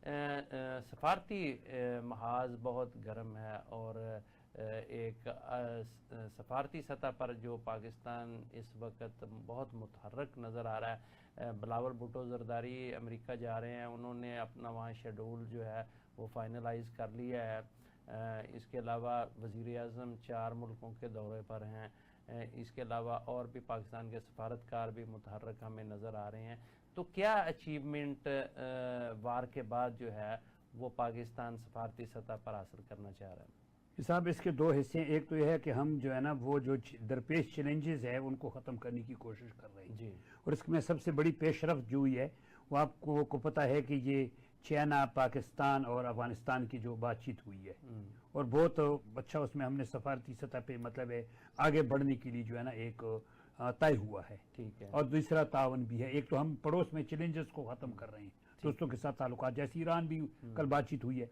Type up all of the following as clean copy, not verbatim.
सफारती महाज बहुत गर्म है और एक सफारती सतह पर जो पाकिस्तान इस वक्त बहुत मुतहर्रक नज़र आ रहा है। बिलावल भुट्टो ज़रदारी अमेरिका जा रहे हैं, उन्होंने अपना वहाँ शेड्यूल जो है वो फाइनलाइज कर लिया है। इसके अलावा वज़ीर-ए-आज़म 4 मुल्कों के दौरे पर हैं। इसके अलावा और भी पाकिस्तान के सफारतकार भी मुतहर्रक हमें नज़र आ रहे हैं। तो क्या अचीवमेंट वार के बाद जो है वो पाकिस्तान सफारती सतह पर हासिल करना चाह रहा है? साहब इसके दो हिस्से हैं। एक तो यह है कि हम जो है ना वो जो दरपेश चैलेंजेस है उनको ख़त्म करने की कोशिश कर रहे हैं जी। और इसमें सबसे बड़ी पेशरफ्त जो हुई है वो आपको पता है कि ये चाइना, पाकिस्तान और अफगानिस्तान की जो बातचीत हुई है और बहुत अच्छा उसमें हमने सफारती सतह पे मतलब है आगे बढ़ने के लिए जो है ना एक तय हुआ है। ठीक है। और दूसरा तावन भी है। एक तो हम पड़ोस में चैलेंजेस को ख़त्म कर रहे हैं, दोस्तों के साथ ताल्लुकात, जैसे ईरान भी कल बातचीत हुई है।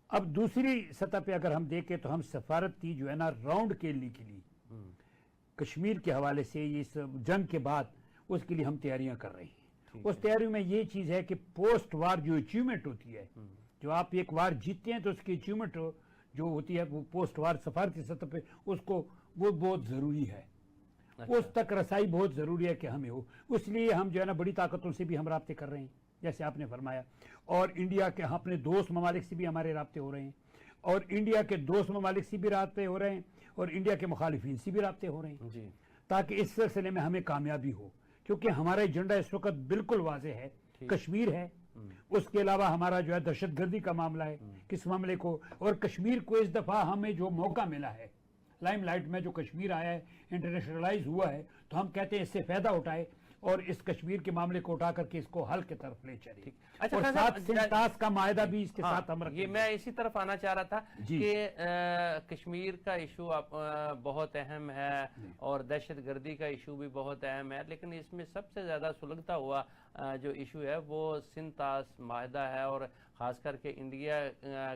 अब दूसरी सतह पे अगर हम देखें तो हम सफारती जो है ना राउंड खेलने के लिए कश्मीर के हवाले से इस जंग के बाद उसके लिए हम तैयारियां कर रहे हैं। उस तैयारी में ये चीज है कि पोस्ट वार जो अचीवमेंट होती है, जो आप एक वार जीतते हैं तो उसकी अचीवमेंट जो होती है वो पोस्ट वार सफारती सतह पे उसको वो बहुत जरूरी है। अच्छा। उस तक रसाई बहुत जरूरी है कि हमें हो, इसलिए हम जो है ना बड़ी ताकतों से भी हम राब्ते कर रहे हैं जैसे आपने फरमाया, और इंडिया के अपने दोस्त ममालिक से भी हमारे राब्ते हो रहे हैं और इंडिया के दोस्त ममालिक से भी राब्ते हो रहे हैं और इंडिया के मुखालिफिन से भी राब्ते हो रहे हैं जी। ताकि इस सिलसिले में हमें कामयाबी हो, क्योंकि हमारा एजेंडा इस वक्त बिल्कुल वाज़ेह है, कश्मीर है, उसके अलावा हमारा जो है दहशतगर्दी का मामला है, किस मामले को, और कश्मीर को इस दफा हमें जो मौका मिला है लाइमलाइट में, जो कश्मीर आया है, इंटरनेशनलाइज हुआ है, तो हम कहते हैं इससे फायदा उठाए और इस कश्मीर के मामले को उठा करके इसको हल की तरफ ले चले। अच्छा, और साथ सिंतास का मायदा भी इसके साथ हम रखें। ये मैं इसी तरफ आना चाह रहा था कि कश्मीर का इशू बहुत अहम है और दहशतगर्दी का इशू भी बहुत अहम है, लेकिन इसमें सबसे ज्यादा सुलगता हुआ जो इशू है वो सिंतास मायदा है और खास करके इंडिया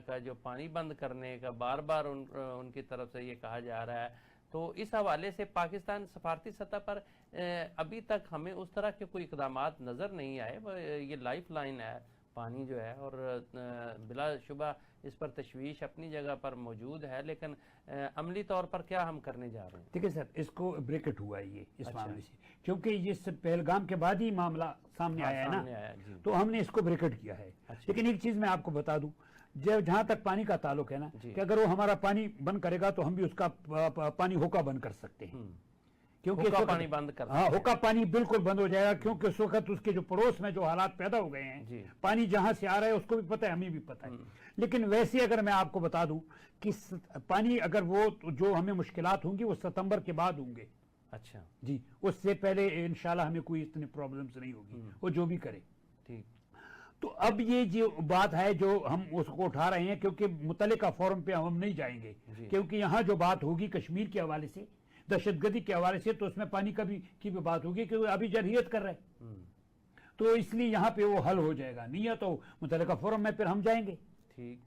का जो पानी बंद करने का बार बार उनकी तरफ से ये कहा जा रहा है। तो इस हवाले से पाकिस्तान सफारती सतह पर अभी तक हमें उस तरह के कोई इकदामात नज़र नहीं आए। ये लाइफ लाइन है पानी जो है और बिलाशुबा इस पर तशवीश अपनी जगह पर मौजूद है, लेकिन अमली तौर पर क्या हम करने जा रहे हैं? ठीक है सर, इसको ब्रेकेट हुआ है ये इस मामले से, क्योंकि इस पहलगाम के बाद ही मामला सामने आया है ना, तो हमने इसको ब्रेकेट किया है। लेकिन एक चीज मैं आपको बता दूं, जहां तक पानी का ताल्लुक है ना, कि अगर वो हमारा पानी बंद करेगा तो हम भी उसका पानी होका बंद कर सकते हैं, क्योंकि होका पानी बंद कर, हाँ होका पानी बिल्कुल बंद हो जाएगा, क्योंकि उस वक्त उसके जो पड़ोस में जो हालात पैदा हो गए हैं, पानी जहां से आ रहा है उसको भी पता है, हमें भी पता है। लेकिन वैसे अगर मैं आपको बता दूं कि पानी अगर वो जो हमें मुश्किलात होंगी वो सितंबर के बाद होंगे। अच्छा जी, उससे पहले इंशाल्लाह हमें कोई इतनी प्रॉब्लम्स नहीं होगी, वो जो भी करे। ठीक। तो अब ये जो बात है जो हम उसको उठा रहे हैं, क्योंकि मुतल्लिका फोरम पे हम नहीं जाएंगे, क्योंकि यहाँ जो बात होगी कश्मीर के हवाले से, दहशतगर्दी के हवाले से, तो उसमें पानी की भी बात होगी, क्योंकि अभी जरहियत कर रहे हैं, तो इसलिए यहाँ पे वो हल हो जाएगा। नहीं है तो मुतल्लिका फोरम में फिर हम जाएंगे। ठीक।